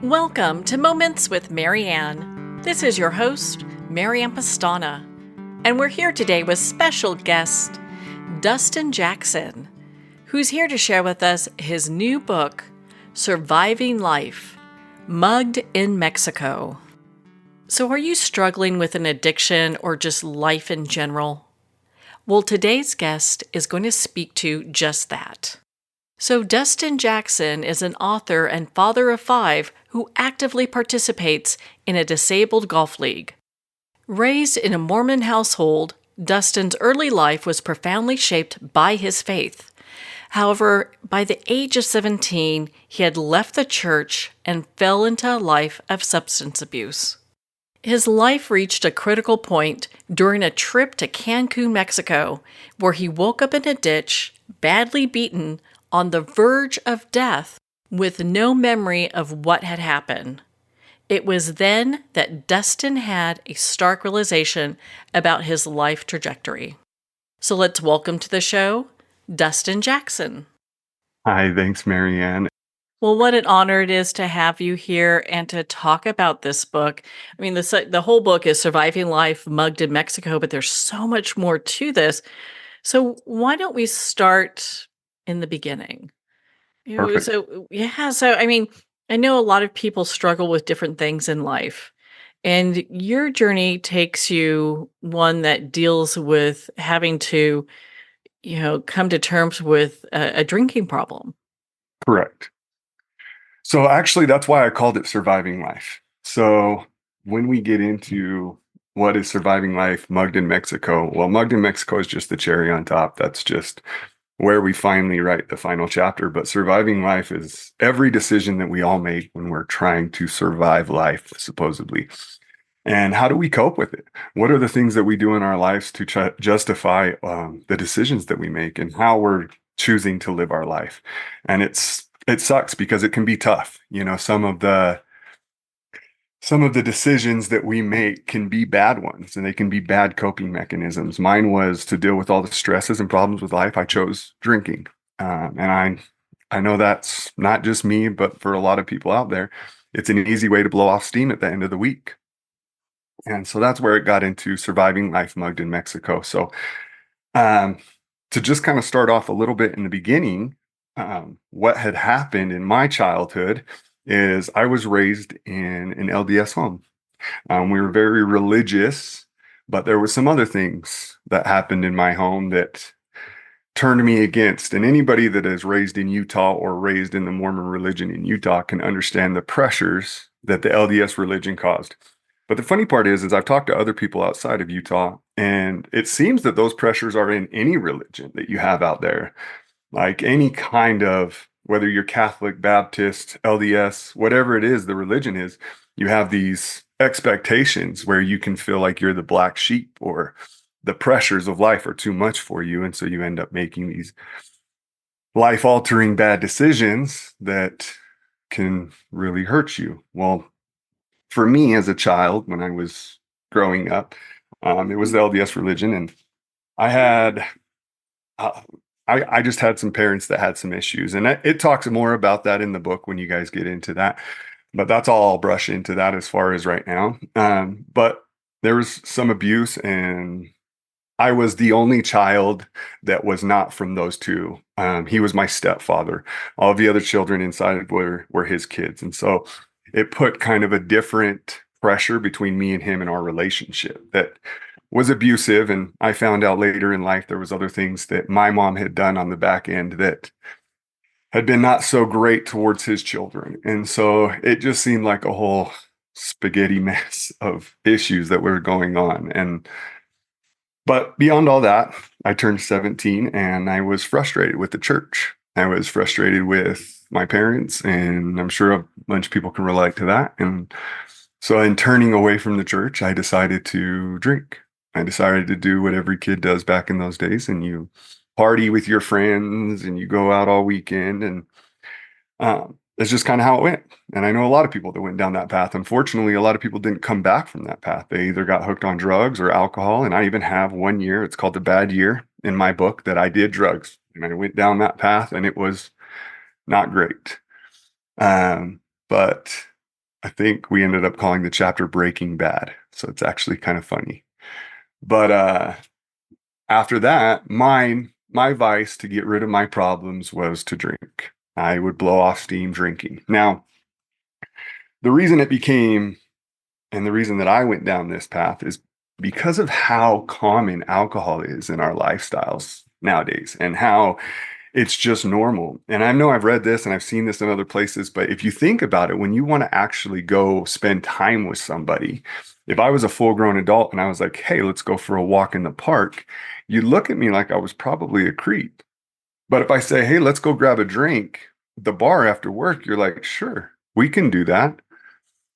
Welcome to Moments with Marianne. This is your host, Marianne Pastana, and we're here today with special guest Dustan Jackson, who's here to share with us his new book, Surviving Life, Mugged in Mexico. So are you struggling with an addiction or just life in general? Well, today's guest is going to speak to just that. So Dustan Jackson is an author and father of 5 who actively participates in a disabled golf league. Raised in a Mormon household, Dustan's early life was profoundly shaped by his faith. However, by the age of 17, he had left the church and fell into a life of substance abuse. His life reached a critical point during a trip to Cancun, Mexico, where he woke up in a ditch, badly beaten, on the verge of death, with no memory of what had happened. It was then that Dustan had a stark realization about his life trajectory. So let's welcome to the show, Dustan Jackson. Hi, thanks, Marianne. Well, what an honor it is to have you here and to talk about this book. I mean, the whole book is Surviving Life, Mugged in Mexico, but there's so much more to this. So why don't we start in the beginning? Perfect. I mean, I know a lot of people struggle with different things in life, and your journey takes you one that deals with having to, come to terms with a drinking problem. Correct. So actually, that's why I called it Surviving Life. So when we get into what is surviving life mugged in Mexico, well, mugged in Mexico is just the cherry on top. That's just where we finally write the final chapter. But surviving life is every decision that we all make when we're trying to survive life, supposedly. And how do we cope with it? What are the things that we do in our lives to justify the decisions that we make and how we're choosing to live our life? And it sucks because it can be tough. Some of the decisions that we make can be bad ones and they can be bad coping mechanisms. Mine was to deal with all the stresses and problems with life. I chose drinking. And I know that's not just me, but for a lot of people out there, it's an easy way to blow off steam at the end of the week. And so that's where it got into surviving life mugged in Mexico. So um, to just kind of start off a little bit in the beginning, what had happened in my childhood is I was raised in an LDS home. We were very religious, but there were some other things that happened in my home that turned me against. And anybody that is raised in Utah or raised in the Mormon religion in Utah can understand the pressures that the LDS religion caused. But the funny part is I've talked to other people outside of Utah, and it seems that those pressures are in any religion that you have out there, like any kind of, whether you're Catholic, Baptist, LDS, whatever it is, the religion is, you have these expectations where you can feel like you're the black sheep or the pressures of life are too much for you. And so you end up making these life-altering bad decisions that can really hurt you. Well, for me as a child, when I was growing up, it was the LDS religion, and I had, uh, I just had some parents that had some issues, and it talks more about that in the book when you guys get into that. But that's all I'll brush into that as far as right now. But there was some abuse, and I was the only child that was not from those two. He was my stepfather. All the other children inside were his kids, and so it put kind of a different pressure between me and him in our relationship that was abusive. And I found out later in life there was other things that my mom had done on the back end that had been not so great towards his children. And so it just seemed like a whole spaghetti mess of issues that were going on. But beyond all that, I turned 17 and I was frustrated with the church. I was frustrated with my parents, and I'm sure a bunch of people can relate to that. And so in turning away from the church, I decided to drink. I decided to do what every kid does back in those days, and you party with your friends and you go out all weekend. And that's just kind of how it went. And I know a lot of people that went down that path. Unfortunately, a lot of people didn't come back from that path. They either got hooked on drugs or alcohol. And I even have one year, it's called the bad year in my book, that I did drugs. And I went down that path and it was not great. But I think we ended up calling the chapter Breaking Bad. So it's actually kind of funny. But after that, my vice to get rid of my problems was to drink. I would blow off steam drinking. Now, the reason it became and the reason that I went down this path is because of how common alcohol is in our lifestyles nowadays and how it's just normal. And I know I've read this and I've seen this in other places, but if you think about it, when you want to actually go spend time with somebody, if I was a full grown adult and I was like, hey, let's go for a walk in the park, you'd look at me like I was probably a creep. But if I say, hey, let's go grab a drink at the bar after work, you're like, sure, we can do that.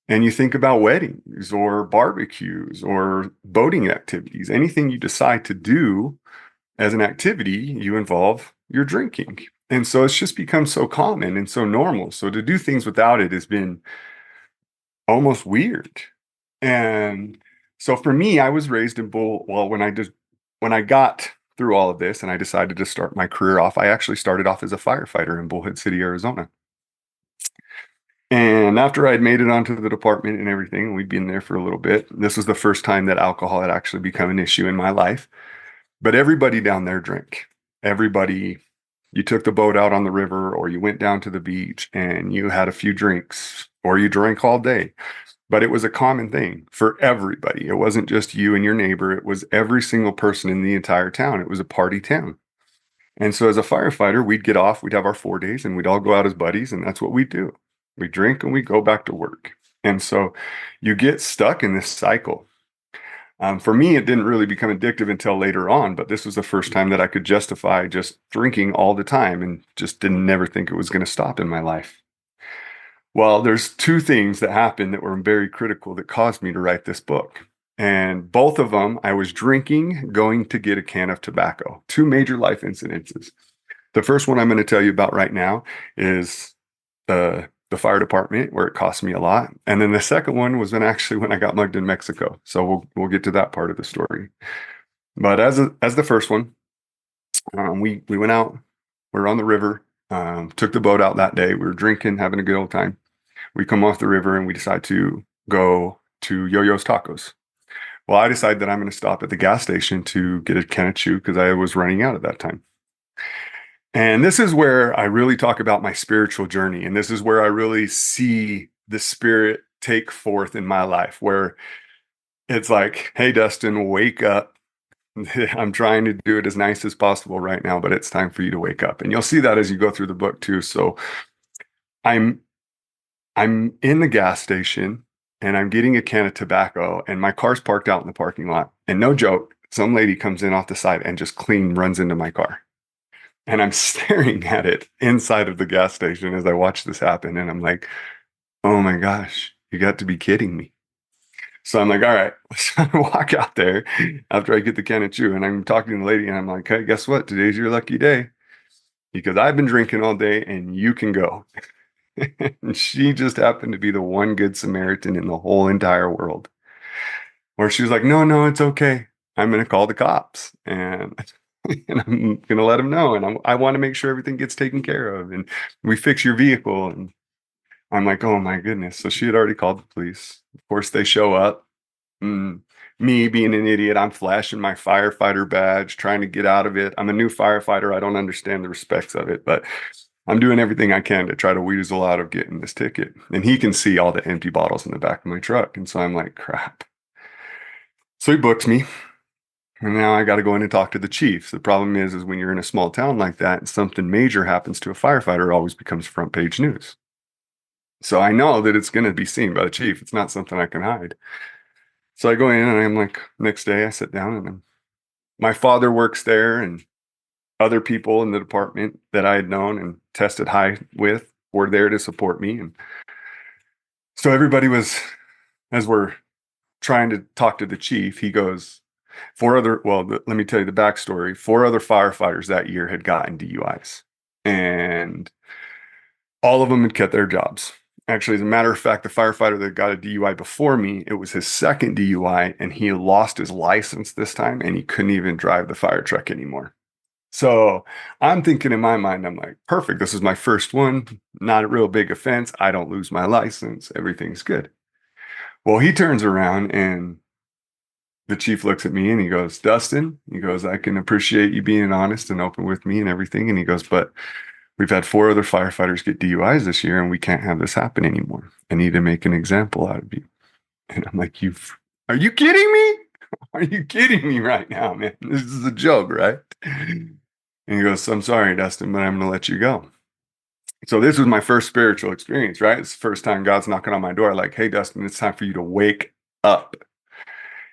And you think about weddings or barbecues or boating activities, anything you decide to do as an activity, you involve your drinking. And so it's just become so common and so normal. So to do things without it has been almost weird. And so for me, I was raised in when I got through all of this and I decided to start my career off, I actually started off as a firefighter in Bullhead City, Arizona. And after I'd made it onto the department and everything, we'd been there for a little bit. This was the first time that alcohol had actually become an issue in my life. But everybody down there drank. Everybody, you took the boat out on the river or you went down to the beach and you had a few drinks or you drank all day. But it was a common thing for everybody. It wasn't just you and your neighbor. It was every single person in the entire town. It was a party town. And so as a firefighter, we'd get off, we'd have our 4 days and we'd all go out as buddies. And that's what we do. We drink and we go back to work. And so you get stuck in this cycle. For me, it didn't really become addictive until later on, but this was the first time that I could justify just drinking all the time and just didn't never think it was going to stop in my life. Well, there's two things that happened that were very critical that caused me to write this book. And both of them, I was drinking, going to get a can of tobacco, two major life incidences. The first one I'm going to tell you about right now is the fire department where it cost me a lot. And then the second one was when I got mugged in Mexico. So we'll get to that part of the story. But as the first one, we went out, we were on the river, took the boat out that day. We were drinking, having a good old time. We come off the river and we decide to go to Yo-Yo's Tacos. Well, I decided that I'm going to stop at the gas station to get a can of chew because I was running out at that time. And this is where I really talk about my spiritual journey. And this is where I really see the spirit take forth in my life, where it's like, hey, Dustin, wake up. I'm trying to do it as nice as possible right now, but it's time for you to wake up. And you'll see that as you go through the book too. So I'm in the gas station and I'm getting a can of tobacco and my car's parked out in the parking lot. And no joke, some lady comes in off the side and just clean runs into my car. And I'm staring at it inside of the gas station as I watch this happen. And I'm like, oh my gosh, you got to be kidding me. So I'm like, all right, let's walk out there after I get the can of chew. And I'm talking to the lady and I'm like, hey, guess what? Today's your lucky day because I've been drinking all day and you can go. And she just happened to be the one good Samaritan in the whole entire world. Where she was like, no, it's okay. I'm going to call the cops and I'm going to let them know. And I want to make sure everything gets taken care of. And we fix your vehicle. And I'm like, oh my goodness. So she had already called the police. Of course, they show up. Me being an idiot, I'm flashing my firefighter badge, trying to get out of it. I'm a new firefighter. I don't understand the respects of it, but I'm doing everything I can to try to weasel out of getting this ticket. And he can see all the empty bottles in the back of my truck. And so I'm like, crap. So he booked me. And now I got to go in and talk to the chief. The problem is when you're in a small town like that and something major happens to a firefighter, it always becomes front page news. So I know that it's going to be seen by the chief. It's not something I can hide. So I go in and I'm like, next day I sit down and my father works there and other people in the department that I had known and tested high with were there to support me. And so everybody was, as we're trying to talk to the chief, he goes, let me tell you the backstory. 4 other firefighters that year had gotten DUIs and all of them had kept their jobs. Actually, as a matter of fact, the firefighter that got a DUI before me, it was his second DUI and he lost his license this time and he couldn't even drive the fire truck anymore. So I'm thinking in my mind, I'm like, perfect. This is my first one. Not a real big offense. I don't lose my license. Everything's good. Well, he turns around and the chief looks at me and he goes, Dustin, he goes, I can appreciate you being honest and open with me and everything. And he goes, but we've had 4 other firefighters get DUIs this year and we can't have this happen anymore. I need to make an example out of you. And I'm like, are you kidding me? Are you kidding me right now, man? This is a joke, right? And he goes, I'm sorry, Dustin, but I'm going to let you go. So this was my first spiritual experience, right? It's the first time God's knocking on my door, like, hey, Dustin, it's time for you to wake up.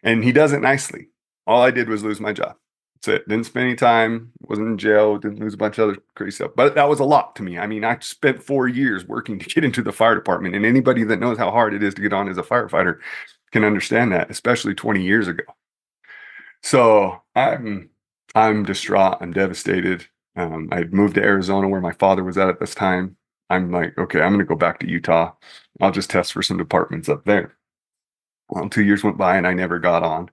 And he does it nicely. All I did was lose my job. That's it. Didn't spend any time, wasn't in jail, didn't lose a bunch of other crazy stuff. But that was a lot to me. I mean, I spent 4 years working to get into the fire department. And anybody that knows how hard it is to get on as a firefighter can understand that, especially 20 years ago. So I'm distraught. I'm devastated. I'd moved to Arizona where my father was at this time. I'm like, okay, I'm going to go back to Utah. I'll just test for some departments up there. Well, 2 years went by and I never got on.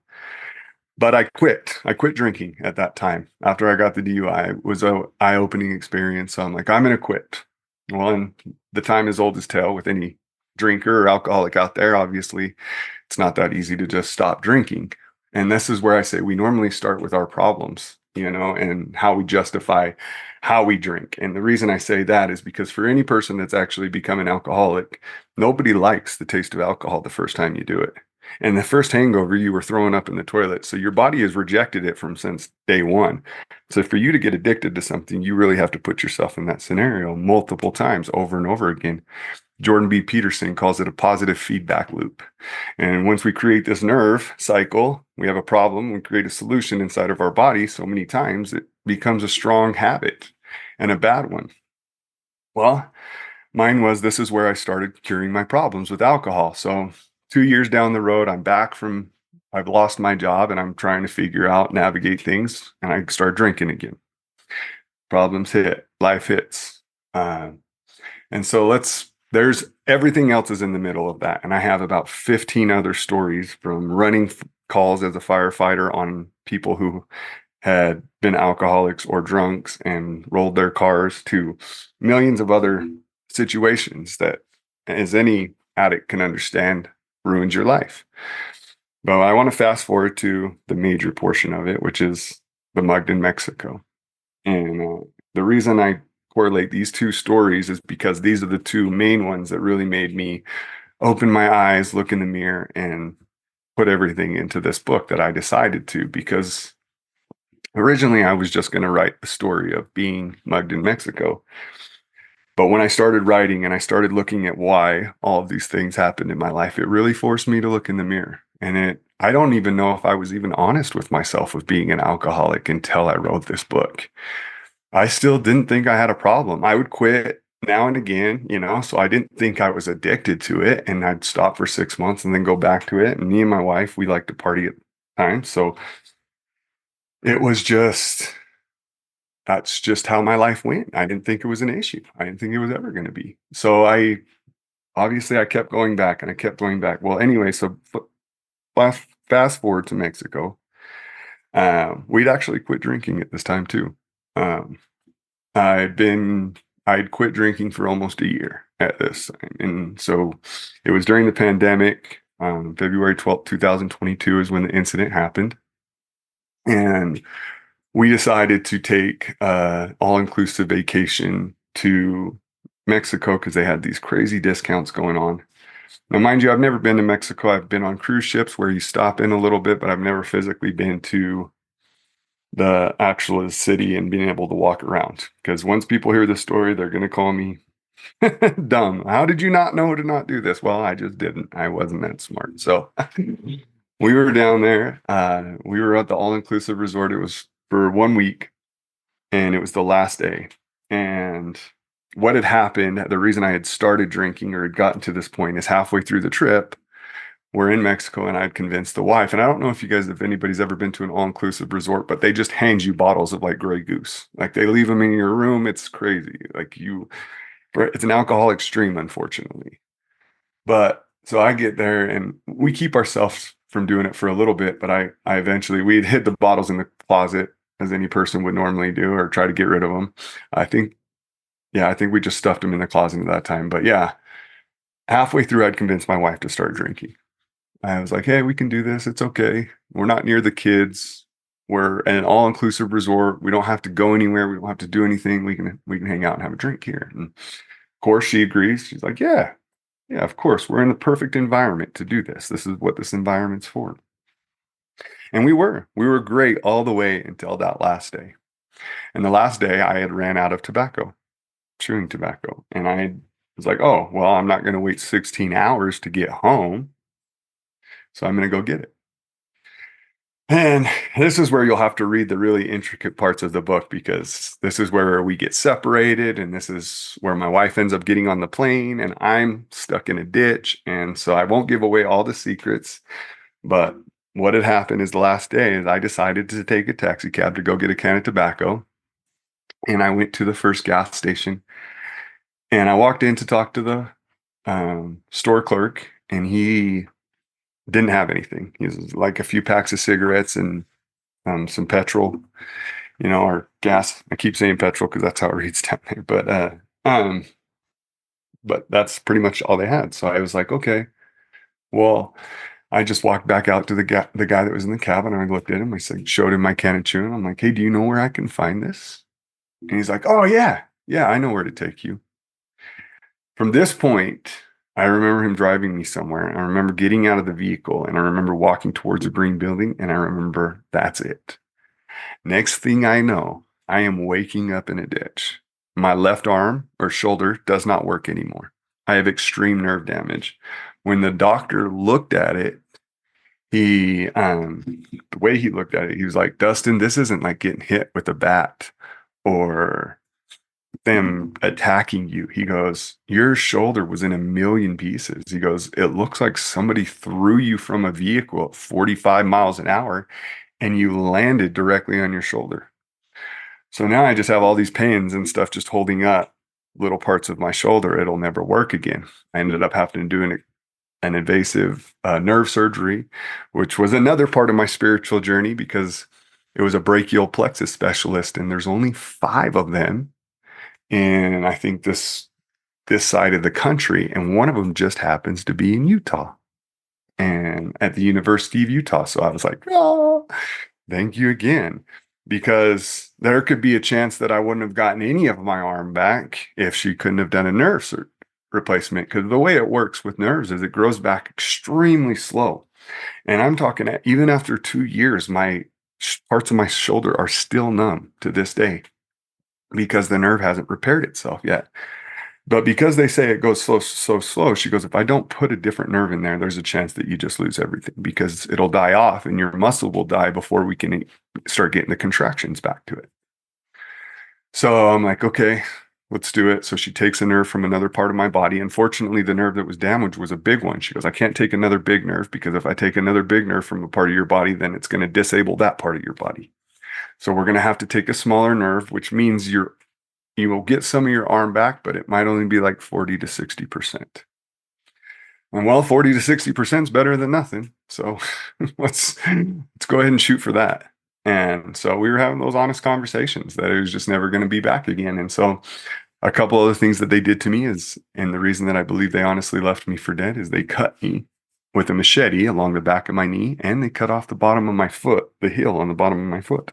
But I quit. I quit drinking at that time. After I got the DUI, it was an eye-opening experience. So I'm like, I'm going to quit. Well, and the time is old as tale with any drinker or alcoholic out there. Obviously, it's not that easy to just stop drinking. And this is where I say we normally start with our problems, and how we justify how we drink. And the reason I say that is because for any person that's actually become an alcoholic, nobody likes the taste of alcohol the first time you do it. And the first hangover, you were throwing up in the toilet. So your body has rejected it from since day one. So for you to get addicted to something, you really have to put yourself in that scenario multiple times over and over again. Jordan B. Peterson calls it a positive feedback loop. And once we create this nerve cycle, we have a problem, we create a solution inside of our body so many times, it becomes a strong habit and a bad one. Well, mine was this is where I started curing my problems with alcohol. So 2 years down the road, I've lost my job and I'm trying to figure out, navigate things, and I start drinking again. Problems hit, life hits. And so there's everything else is in the middle of that. And I have about 15 other stories from running calls as a firefighter on people who had been alcoholics or drunks and rolled their cars to millions of other situations that, as any addict can understand, ruins your life. But I want to fast forward to the major portion of it, which is the mugged in Mexico. And the reason I correlate these two stories is because these are the two main ones that really made me open my eyes, look in the mirror, and put everything into this book that I decided to, because originally I was just going to write the story of being mugged in Mexico. But when I started writing and I started looking at why all of these things happened in my life, it really forced me to look in the mirror. And I don't even know if I was even honest with myself with being an alcoholic until I wrote this book. I still didn't think I had a problem. I would quit now and again, so I didn't think I was addicted to it. And I'd stop for 6 months and then go back to it. And me and my wife, we like to party at times. So it was that's just how my life went. I didn't think it was an issue. I didn't think it was ever going to be. So I kept going back and I kept going back. Well, anyway, so fast forward to Mexico. We'd actually quit drinking at this time too. I'd quit drinking for almost a year at this time. And so it was during the pandemic. February 12th, 2022 is when the incident happened. And we decided to take all-inclusive vacation to Mexico because they had these crazy discounts going on. Now, mind you, I've never been to Mexico. I've been on cruise ships where you stop in a little bit, but I've never physically been to the actual city and being able to walk around. Because once people hear this story, they're going to call me dumb. How did you not know to not do this? Well, I just didn't. I wasn't that smart. So we were down there. We were at the all-inclusive resort. It was for 1 week, and it was the last day. And what had happened, the reason I had started drinking or had gotten to this point is halfway through the trip, we're in Mexico and I'd convinced the wife, and I don't know if anybody's ever been to an all-inclusive resort, but they just hand you bottles of like Grey Goose. Like they leave them in your room. It's crazy. It's an alcoholic stream, unfortunately. But so I get there and we keep ourselves from doing it for a little bit, but we'd hid the bottles in the closet as any person would normally do, or try to get rid of them. I think, I think we just stuffed them in the closet at that time. But yeah, halfway through, I'd convinced my wife to start drinking. I was like, hey, we can do this. It's okay. We're not near the kids. We're at an all-inclusive resort. We don't have to go anywhere. We don't have to do anything. We can hang out and have a drink here. And of course, she agrees. She's like, yeah, of course. We're in the perfect environment to do this. This is what this environment's for. And we were great all the way until that last day. And the last day, I had ran out of tobacco, chewing tobacco. And I was like, oh, well, I'm not going to wait 16 hours to get home. So I'm going to go get it. And this is where you'll have to read the really intricate parts of the book, because this is where we get separated. And this is where my wife ends up getting on the plane and I'm stuck in a ditch. And so I won't give away all the secrets. But what had happened is the last day is I decided to take a taxi cab to go get a can of tobacco. And I went to the first gas station and I walked in to talk to the store clerk, and he didn't have anything. He was like a few packs of cigarettes and some petrol, or gas. I keep saying petrol because that's how it reads down there. But that's pretty much all they had. So I was like, okay, well, I just walked back out to the guy that was in the cab, and I looked at him. I said, showed him my can of chewing. I'm like, hey, do you know where I can find this? And he's like, oh yeah, I know where to take you. From this point, I remember him driving me somewhere. And I remember getting out of the vehicle, and I remember walking towards a green building, and I remember that's it. Next thing I know, I am waking up in a ditch. My left arm or shoulder does not work anymore. I have extreme nerve damage. When the doctor looked at it, the way he looked at it, he was like, Dustin, this isn't like getting hit with a bat or them attacking you. He goes, your shoulder was in a million pieces. He goes, it looks like somebody threw you from a vehicle at 45 miles an hour and you landed directly on your shoulder. So now I just have all these pains and stuff just holding up little parts of my shoulder. It'll never work again. I ended up having to do an invasive nerve surgery, which was another part of my spiritual journey, because it was a brachial plexus specialist, and there's only 5 of them. And I think this side of the country, and one of them just happens to be in Utah and at the University of Utah. So I was like, oh, thank you again, because there could be a chance that I wouldn't have gotten any of my arm back if she couldn't have done a nerve replacement. Because the way it works with nerves is it grows back extremely slow. And I'm talking even after 2 years, my parts of my shoulder are still numb to this day, because the nerve hasn't repaired itself yet. But because they say it goes so slow, she goes, if I don't put a different nerve in there, there's a chance that you just lose everything, because it'll die off and your muscle will die before we can start getting the contractions back to it. So I'm like, okay, let's do it. So she takes a nerve from another part of my body. Unfortunately, the nerve that was damaged was a big one. She goes, I can't take another big nerve, because if I take another big nerve from a part of your body, then it's going to disable that part of your body. So we're going to have to take a smaller nerve, which means you will get some of your arm back, but it might only be like 40 to 60%. And well, 40 to 60% is better than nothing. So let's go ahead and shoot for that. And so we were having those honest conversations that it was just never going to be back again. And so a couple other things that they did to me is, and the reason that I believe they honestly left me for dead, is they cut me with a machete along the back of my knee, and they cut off the bottom of my foot, the heel on the bottom of my foot.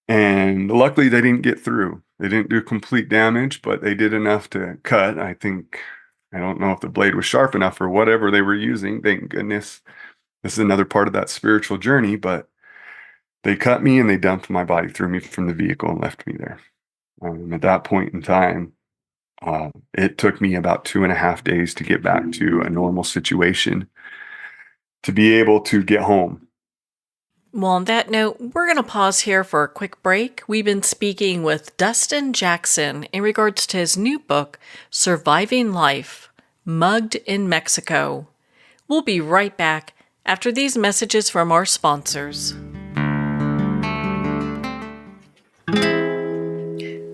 And luckily they didn't get through. They didn't do complete damage, but they did enough to cut. I don't know if the blade was sharp enough or whatever they were using. Thank goodness. This is another part of that spiritual journey, but they cut me and they dumped my body, threw me from the vehicle and left me there. At that point in time, it took me about 2.5 days to get back to a normal situation, to be able to get home. Well, on that note, we're going to pause here for a quick break. We've been speaking with Dustan Jackson in regards to his new book, Surviving Life, Mugged in Mexico. We'll be right back after these messages from our sponsors.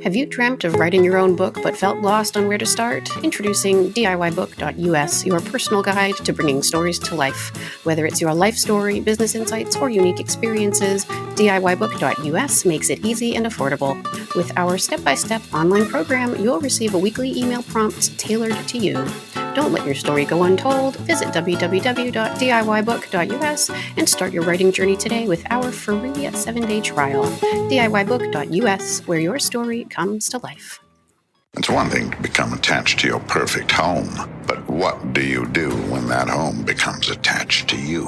Have you dreamt of writing your own book but felt lost on where to start? Introducing DIYbook.us, your personal guide to bringing stories to life. Whether it's your life story, business insights, or unique experiences, DIYbook.us makes it easy and affordable. With our step-by-step online program, you'll receive a weekly email prompt tailored to you. Don't let your story go untold. Visit www.diybook.us and start your writing journey today with our free 7-day trial. DIYbook.us, where your story comes to life. It's one thing to become attached to your perfect home, but what do you do when that home becomes attached to you?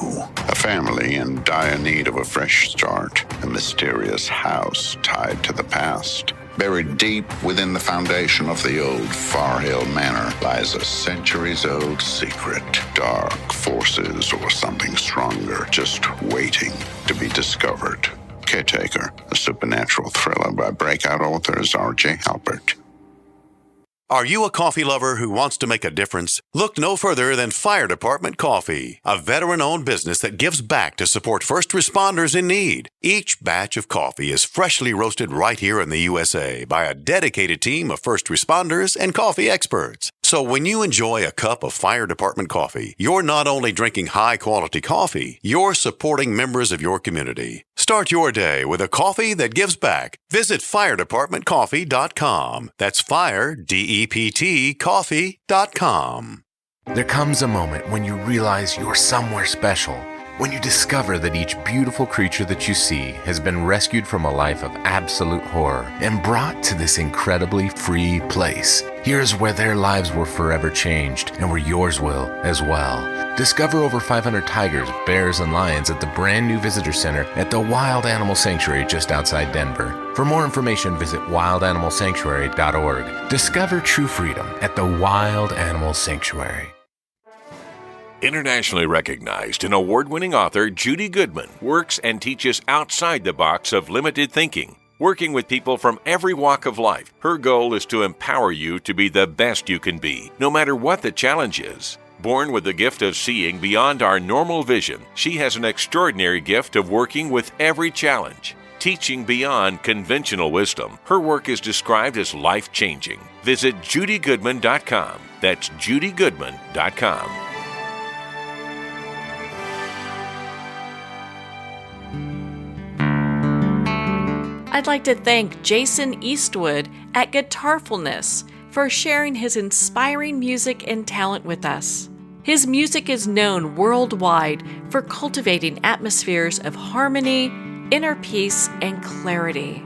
A family in dire need of a fresh start, a mysterious house tied to the past. Buried deep within the foundation of the old Far Hill Manor lies a centuries-old secret. Dark forces or something stronger just waiting to be discovered. Caretaker, a supernatural thriller by breakout authors R.J. Halpert. Are you a coffee lover who wants to make a difference? Look no further than Fire Department Coffee, a veteran-owned business that gives back to support first responders in need. Each batch of coffee is freshly roasted right here in the USA by a dedicated team of first responders and coffee experts. So when you enjoy a cup of Fire Department coffee, you're not only drinking high-quality coffee, you're supporting members of your community. Start your day with a coffee that gives back. Visit firedepartmentcoffee.com. That's fire, D-E-P-T, coffee.com. There comes a moment when you realize you're somewhere special. When you discover that each beautiful creature that you see has been rescued from a life of absolute horror and brought to this incredibly free place. Here's where their lives were forever changed and where yours will as well. Discover over 500 tigers, bears, and lions at the brand new visitor center at the Wild Animal Sanctuary just outside Denver. For more information, visit wildanimalsanctuary.org. Discover true freedom at the Wild Animal Sanctuary. Internationally recognized and award-winning author Judy Goodman works and teaches outside the box of limited thinking. Working with people from every walk of life, her goal is to empower you to be the best you can be, no matter what the challenge is. Born with the gift of seeing beyond our normal vision, she has an extraordinary gift of working with every challenge. Teaching beyond conventional wisdom, her work is described as life-changing. Visit judygoodman.com. That's judygoodman.com. I'd like to thank Jason Eastwood at Guitarfulness for sharing his inspiring music and talent with us. His music is known worldwide for cultivating atmospheres of harmony, inner peace, and clarity.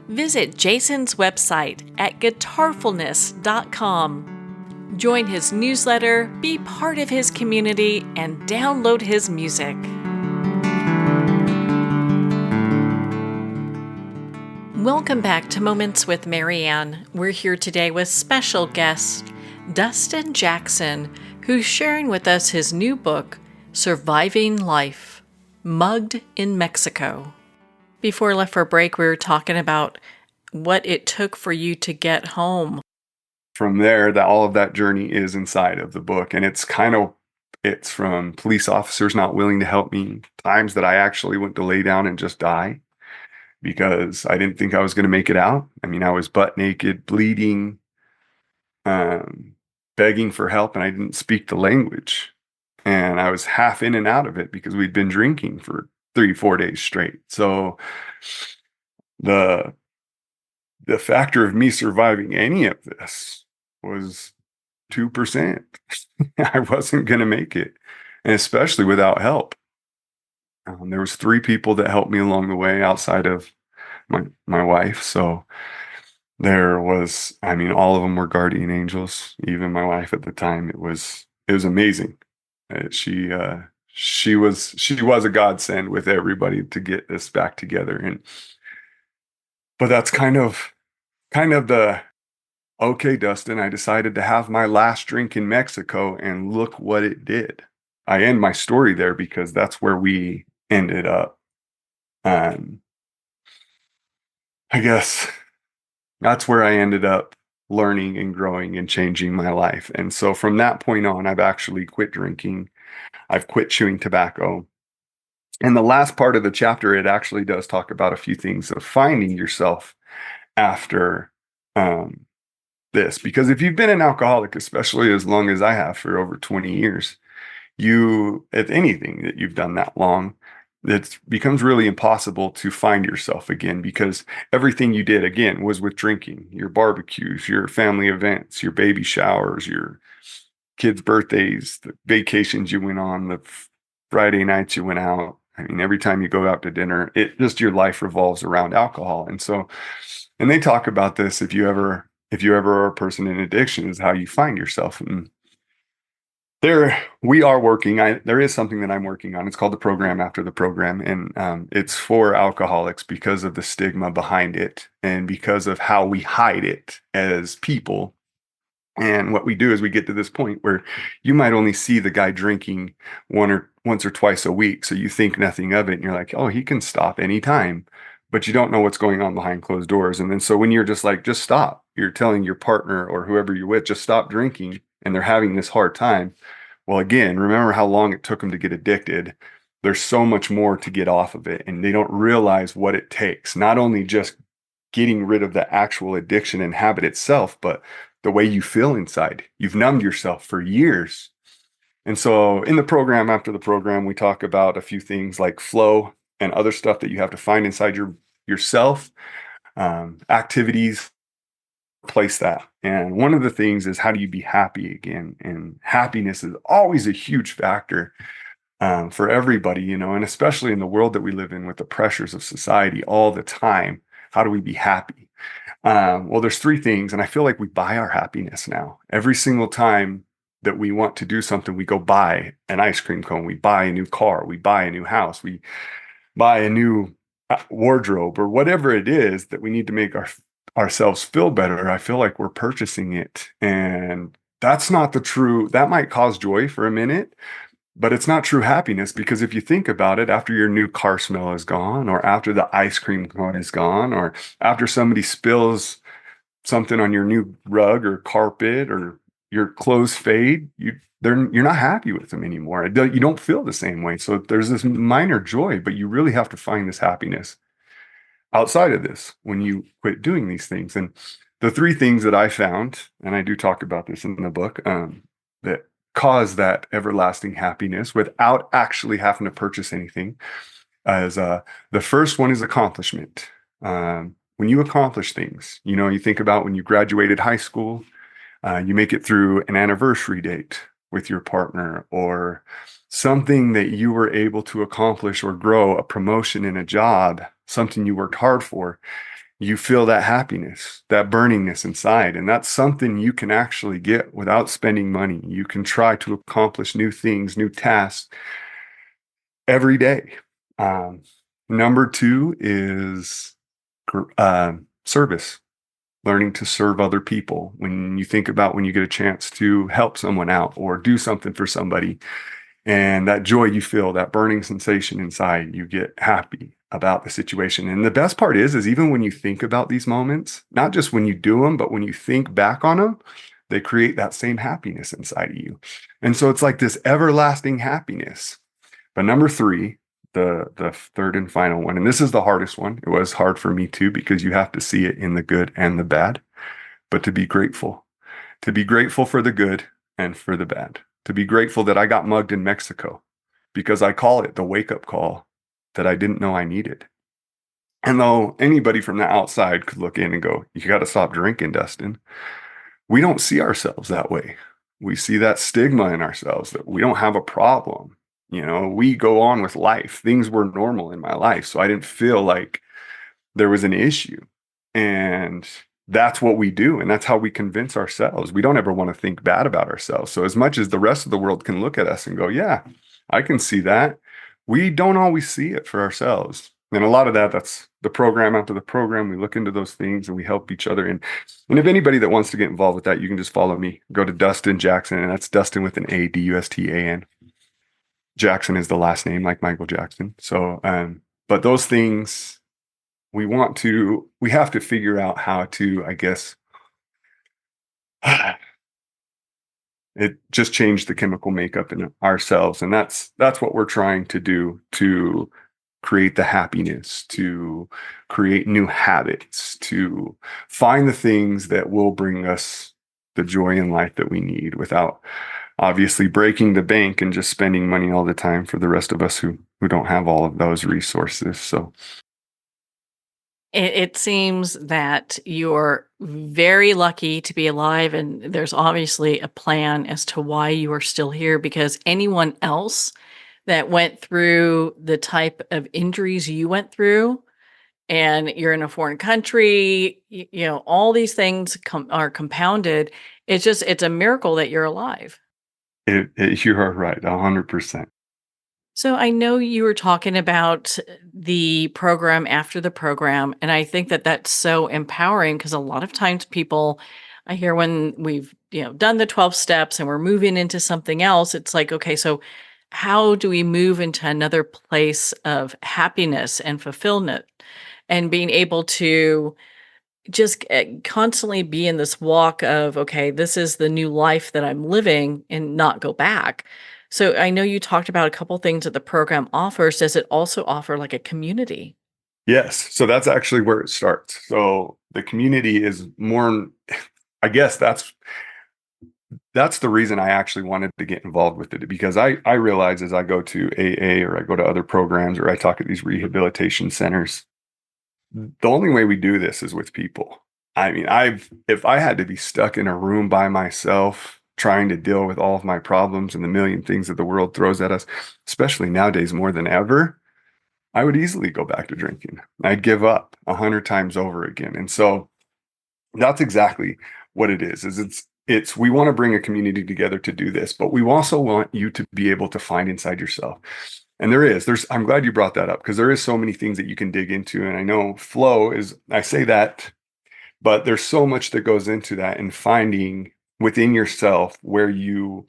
Visit Jason's website at guitarfulness.com. Join his newsletter, be part of his community, and download his music. Welcome back to Moments with Marianne. We're here today with special guest Dustan Jackson, who's sharing with us his new book, Surviving Life, Mugged in Mexico. Before I left for a break, we were talking about what it took for you to get home. From there, all of that journey is inside of the book, and it's from police officers not willing to help me, times that I actually went to lay down and just die, because I didn't think I was going to make it out. I mean, I was butt naked, bleeding, begging for help, and I didn't speak the language. And I was half in and out of it because we'd been drinking for 3-4 days straight. So the factor of me surviving any of this was 2%. I wasn't going to make it, and especially without help. There was 3 people that helped me along the way outside of my wife. So there was, I mean, all of them were guardian angels. Even my wife at the time, it was amazing. She was a godsend with everybody to get this back together. But that's kind of the, okay, Dustan, I decided to have my last drink in Mexico, and look what it did. I end my story there because that's where we ended up. I guess that's where I ended up learning and growing and changing my life. And so from that point on, I've actually quit drinking. I've quit chewing tobacco. And the last part of the chapter, it actually does talk about a few things of finding yourself after this, because if you've been an alcoholic, especially as long as I have for over 20 years, if anything that you've done that long, it becomes really impossible to find yourself again, because everything you did again was with drinking, your barbecues, your family events, your baby showers, your kids' birthdays, the vacations you went on, the Friday nights you went out. I mean, every time you go out to dinner, your life revolves around alcohol. And so, and they talk about this, if you ever are a person in addiction, is how you find yourself. And we are working. There is something that I'm working on. It's called the Program After the Program, and it's for alcoholics because of the stigma behind it and because of how we hide it as people. And what we do is we get to this point where you might only see the guy drinking once or twice a week, so you think nothing of it, and you're like, oh, he can stop anytime, but you don't know what's going on behind closed doors. And then so when you're just like, just stop, you're telling your partner or whoever you're with, just stop drinking, and they're having this hard time. Well, again, remember how long it took them to get addicted. There's so much more to get off of it, and they don't realize what it takes. Not only just getting rid of the actual addiction and habit itself, but the way you feel inside. You've numbed yourself for years. And so in the Program After the Program, we talk about a few things like flow and other stuff that you have to find inside yourself, activities, place that. And one of the things is, how do you be happy again? And happiness is always a huge factor for everybody, and especially in the world that we live in with the pressures of society all the time. How do we be happy? Well, there's three things, and I feel like we buy our happiness now. Every single time that we want to do something, we go buy an ice cream cone, we buy a new car, we buy a new house, we buy a new wardrobe, or whatever it is that we need to make ourselves feel better. I feel like we're purchasing it, and that's not that might cause joy for a minute, but it's not true happiness, because if you think about it, after your new car smell is gone, or after the ice cream cone is gone, or after somebody spills something on your new rug or carpet, or your clothes fade, you're not happy with them anymore. You don't feel the same way. So there's this minor joy, but you really have to find this happiness outside of this when you quit doing these things. And the three things that I found, and I do talk about this in the book, that cause that everlasting happiness without actually having to purchase anything, as the first one is accomplishment. When you accomplish things, you think about when you graduated high school, you make it through an anniversary date with your partner, or something that you were able to accomplish or grow, a promotion in a job, something you worked hard for. You feel that happiness, that burningness inside. And that's something you can actually get without spending money. You can try to accomplish new things, new tasks every day. Number two is service, learning to serve other people. When you think about when you get a chance to help someone out or do something for somebody, and that joy you feel, that burning sensation inside, you get happy about the situation. And the best part is even when you think about these moments, not just when you do them, but when you think back on them, they create that same happiness inside of you. And so it's like this everlasting happiness. But number three, the third and final one, and this is the hardest one. It was hard for me too, because you have to see it in the good and the bad, but to be grateful for the good and for the bad. To be grateful that I got mugged in Mexico, because I call it the wake-up call that I didn't know I needed. And though anybody from the outside could look in and go, you got to stop drinking, Dustin, we don't see ourselves that way. We see that stigma in ourselves that we don't have a problem. We go on with life. Things were normal in my life, so I didn't feel like there was an issue. And that's what we do. And that's how we convince ourselves. We don't ever want to think bad about ourselves. So as much as the rest of the world can look at us and go, yeah, I can see that, we don't always see it for ourselves. And a lot of that's the Program After the Program. We look into those things and we help each other. And if anybody that wants to get involved with that, you can just follow me. Go to Dustan Jackson, and that's Dustin with an A, Dustan. Jackson is the last name, like Michael Jackson. So, but those things, we have to figure out how to, I guess, it just changed the chemical makeup in ourselves. And that's what we're trying to do, to create the happiness, to create new habits, to find the things that will bring us the joy in life that we need without obviously breaking the bank and just spending money all the time for the rest of us who don't have all of those resources. So It seems that you're very lucky to be alive, and there's obviously a plan as to why you are still here, because anyone else that went through the type of injuries you went through, and you're in a foreign country, all these things are compounded. It's a miracle that you're alive. you are right, 100%. So I know you were talking about the program after the program, and I think that that's so empowering, because a lot of times people, I hear when we've done the 12 steps and we're moving into something else, it's like, okay, so how do we move into another place of happiness and fulfillment, and being able to just constantly be in this walk of, okay, this is the new life that I'm living, and not go back. So I know you talked about a couple things that the program offers. Does it also offer like a community? Yes. So that's actually where it starts. So the community is more, I guess that's the reason I actually wanted to get involved with it, because I realize as I go to AA or I go to other programs or I talk at these rehabilitation centers, the only way we do this is with people. I mean, if I had to be stuck in a room by myself trying to deal with all of my problems and the million things that the world throws at us, especially nowadays more than ever, I would easily go back to drinking. I'd give up 100 times over again. And so that's exactly what it is it's we want to bring a community together to do this, but we also want you to be able to find inside yourself. And I'm glad you brought that up, because there is so many things that you can dig into. And I know flow is, I say that, but there's so much that goes into that, and finding within yourself where you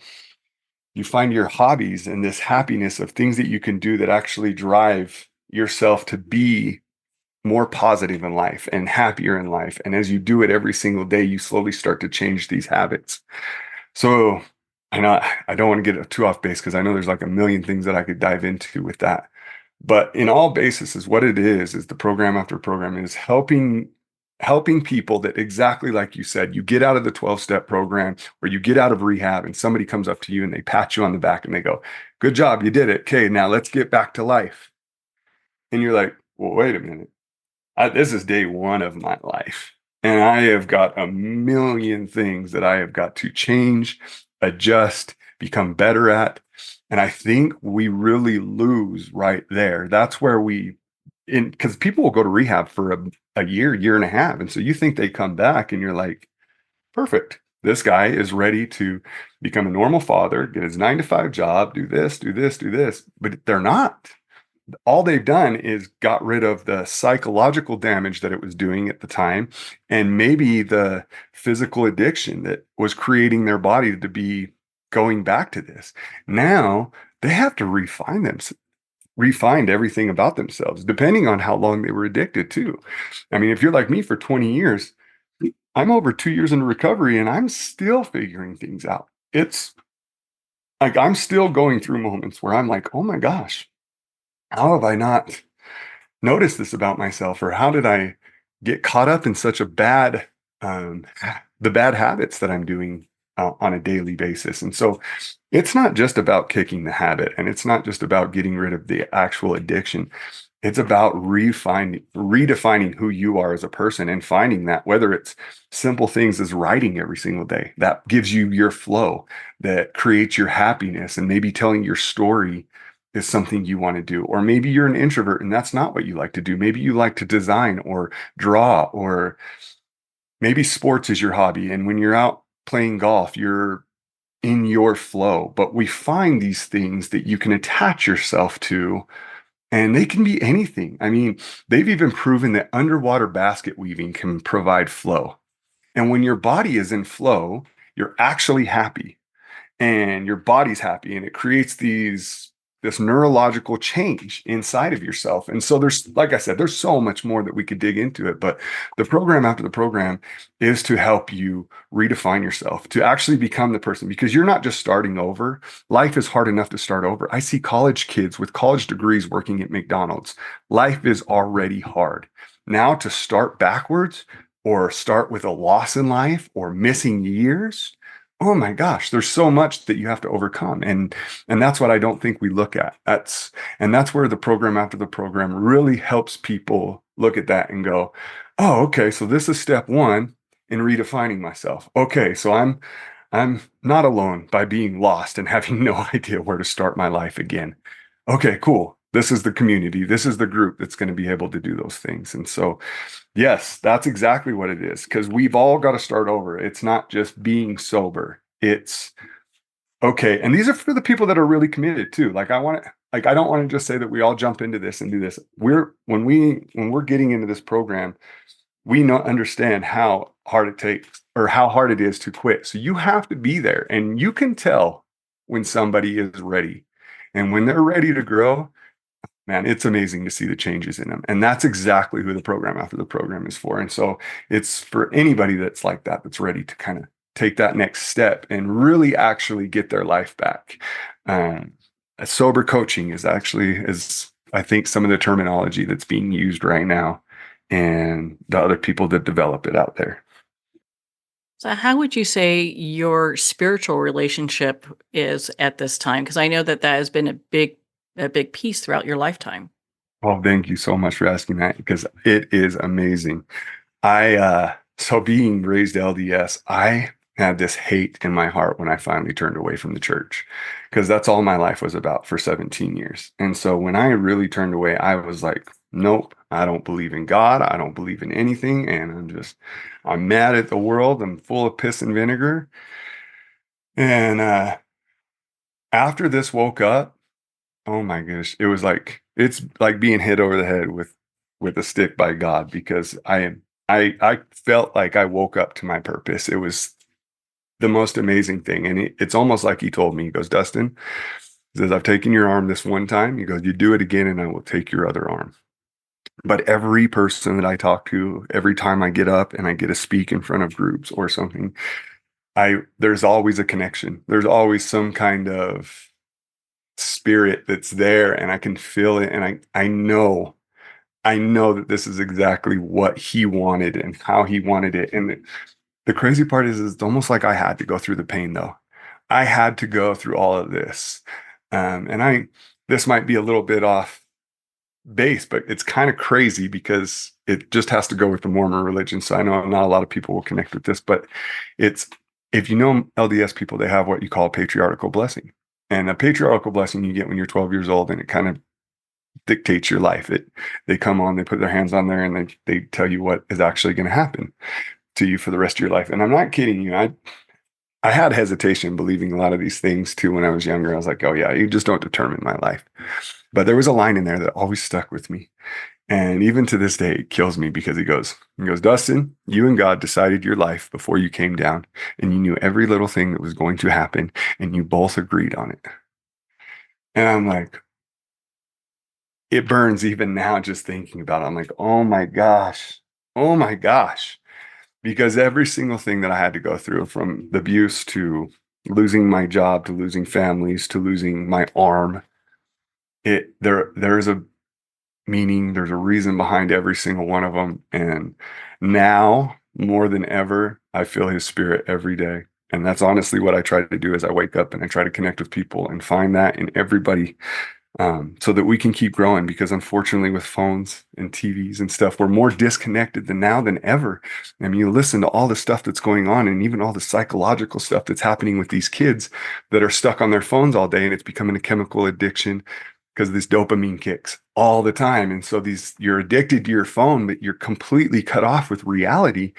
find your hobbies and this happiness of things that you can do that actually drive yourself to be more positive in life and happier in life. And as you do it every single day, you slowly start to change these habits. So I know I don't want to get too off base, because I know there's like a million things that I could dive into with that. But in all basis, is what it is the program after program is helping people that, exactly like you said, you get out of the 12-step program or you get out of rehab and somebody comes up to you and they pat you on the back and they go, "Good job, you did it. Okay, now let's get back to life." And you're like, "Well, wait a minute. This is day one of my life. And I have got a million things that I have got to change, adjust, become better at." And I think we really lose right there. That's where because people will go to rehab for a year and a half. And so you think they come back and you're like, perfect. This guy is ready to become a normal father, get his 9-to-5 job, do this, do this, do this. But they're not. All they've done is got rid of the psychological damage that it was doing at the time, and maybe the physical addiction that was creating their body to be going back to this. Now they have to refine everything about themselves, depending on how long they were addicted to. I mean, if you're like me for 20 years, I'm over 2 years into recovery and I'm still figuring things out. It's like I'm still going through moments where I'm like, oh my gosh, how have I not noticed this about myself? Or how did I get caught up in such the bad habits that I'm doing on a daily basis? And so it's not just about kicking the habit, and it's not just about getting rid of the actual addiction. It's about redefining who you are as a person, and finding that, whether it's simple things as writing every single day, that gives you your flow, that creates your happiness, and maybe telling your story is something you want to do. Or maybe you're an introvert and that's not what you like to do. Maybe you like to design or draw, or maybe sports is your hobby. And when you're out playing golf, you're in your flow. But we find these things that you can attach yourself to, and they can be anything. I mean, they've even proven that underwater basket weaving can provide flow. And when your body is in flow, you're actually happy and your body's happy, and it creates this this neurological change inside of yourself. And so there's, like I said, there's so much more that we could dig into it, but the program after the program is to help you redefine yourself, to actually become the person, because you're not just starting over. Life is hard enough to start over. I see college kids with college degrees working at McDonald's. Life is already hard. Now to start backwards or start with a loss in life or missing years, oh my gosh, there's so much that you have to overcome. And that's what I don't think we look at. That's where the program after the program really helps people look at that and go, oh, okay, so this is step one in redefining myself. Okay, so I'm not alone by being lost and having no idea where to start my life again. Okay, cool. This is the community. This is the group that's going to be able to do those things. And so, yes, that's exactly what it is, because we've all got to start over. It's not just being sober. It's okay. And these are for the people that are really committed too. Like I don't want to just say that we all jump into this and do this. When we're getting into this program, we understand how hard it takes or how hard it is to quit. So you have to be there, and you can tell when somebody is ready. And when they're ready to grow, man, it's amazing to see the changes in them. And that's exactly who the program after the program is for. And so it's for anybody that's like that, that's ready to kind of take that next step and really actually get their life back. Sober coaching is I think some of the terminology that's being used right now, and the other people that develop it out there. So, how would you say your spiritual relationship is at this time? Because I know that has been a big piece throughout your lifetime. Well, thank you so much for asking that, because it is amazing. So being raised LDS, I had this hate in my heart when I finally turned away from the church, because that's all my life was about for 17 years. And so when I really turned away, I was like, nope, I don't believe in God. I don't believe in anything. And I'm mad at the world. I'm full of piss and vinegar. And after this woke up, oh my gosh, it's like being hit over the head with a stick by God, because I felt like I woke up to my purpose. It was the most amazing thing. And it's almost like he told me, he goes, Dustin, he says, I've taken your arm this one time. He goes, you do it again and I will take your other arm. But every person that I talk to, every time I get up and I get to speak in front of groups or something, there's always a connection. There's always some kind of spirit that's there, and I can feel it. And I know that this is exactly what he wanted and how he wanted it. And the crazy part is it's almost like I had to go through the pain, though. I had to go through all of this. This might be a little bit off base, but it's kind of crazy because it just has to go with the Mormon religion. So I know not a lot of people will connect with this, but if you know LDS people, they have what you call a patriarchal blessing. And a patriarchal blessing you get when you're 12 years old, and it kind of dictates your life. They come on, they put their hands on there, and they tell you what is actually going to happen to you for the rest of your life. And I'm not kidding you. I had hesitation believing a lot of these things too when I was younger. I was like, oh yeah, you just don't determine my life. But there was a line in there that always stuck with me. And even to this day, it kills me, because he goes, Dustin, you and God decided your life before you came down, and you knew every little thing that was going to happen, and you both agreed on it. And I'm like, it burns even now just thinking about it. I'm like, oh my gosh, because every single thing that I had to go through, from the abuse to losing my job to losing families to losing my arm, there's a meaning, there's a reason behind every single one of them. And now more than ever, I feel his spirit every day. And that's honestly what I try to do as I wake up, and I try to connect with people and find that in everybody, so that we can keep growing. Because unfortunately, with phones and TVs and stuff, we're more disconnected than ever. I mean, you listen to all the stuff that's going on, and even all the psychological stuff that's happening with these kids that are stuck on their phones all day, and it's becoming a chemical addiction because of these dopamine kicks all the time. And so you're addicted to your phone, but you're completely cut off with reality.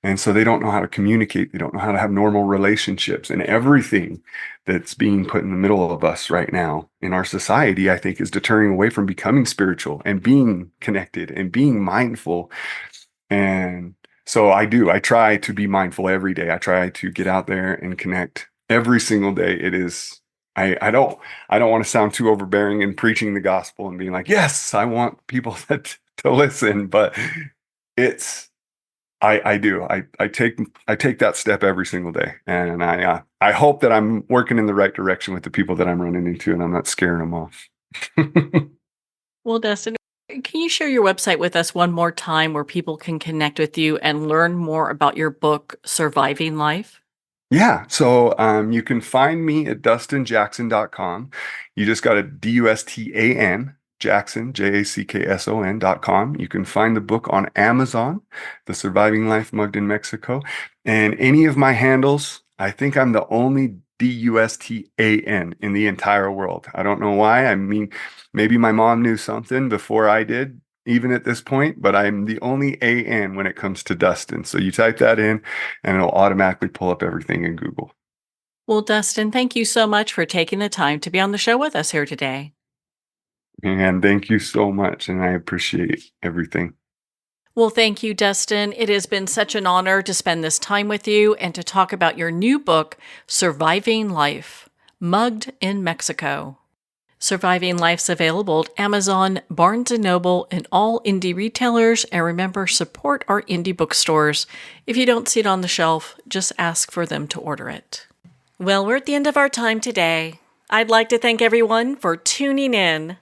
And so they don't know how to communicate. They don't know how to have normal relationships. And everything that's being put in the middle of us right now in our society, I think, is deterring away from becoming spiritual and being connected and being mindful. And so I try to be mindful every day. I try to get out there and connect every single day. I don't want to sound too overbearing in preaching the gospel and being like, yes, I want people to listen, but it's I do. I take that step every single day, and I hope that I'm working in the right direction with the people that I'm running into, and I'm not scaring them off. Well, Dustin, can you share your website with us one more time where people can connect with you and learn more about your book, Surviving Life? Yeah, so you can find me at dustanjackson.com. You just got to DUSTAN Jackson, JACKSON.com. You can find the book on Amazon, The Surviving Life Mugged in Mexico. And any of my handles, I think I'm the only DUSTAN in the entire world. I don't know why. I mean, maybe my mom knew something before I did, even at this point, but I'm the only AN when it comes to Dustin. So you type that in and it'll automatically pull up everything in Google. Well, Dustin, thank you so much for taking the time to be on the show with us here today. And thank you so much. And I appreciate everything. Well, thank you, Dustin. It has been such an honor to spend this time with you and to talk about your new book, Surviving Life, Mugged in Mexico. Surviving Life's available at Amazon, Barnes & Noble, and all indie retailers. And remember, support our indie bookstores. If you don't see it on the shelf, just ask for them to order it. Well, we're at the end of our time today. I'd like to thank everyone for tuning in.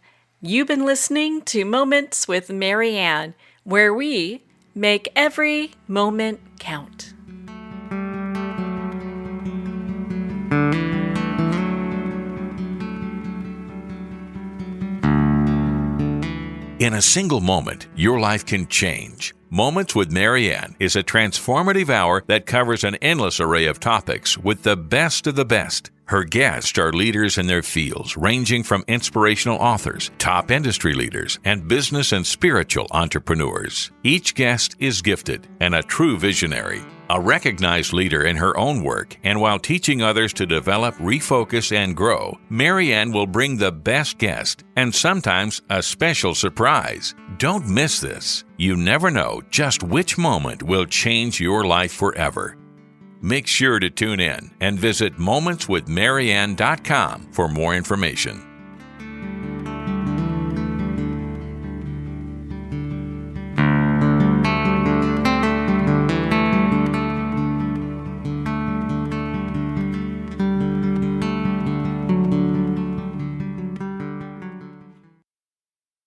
You've been listening to Moments with Marianne, where we make every moment count. In a single moment, your life can change. Moments with Marianne is a transformative hour that covers an endless array of topics with the best of the best. Her guests are leaders in their fields, ranging from inspirational authors, top industry leaders, and business and spiritual entrepreneurs. Each guest is gifted and a true visionary, a recognized leader in her own work, and while teaching others to develop, refocus, and grow, Marianne will bring the best guest and sometimes a special surprise. Don't miss this. You never know just which moment will change your life forever. Make sure to tune in and visit momentswithmarianne.com for more information.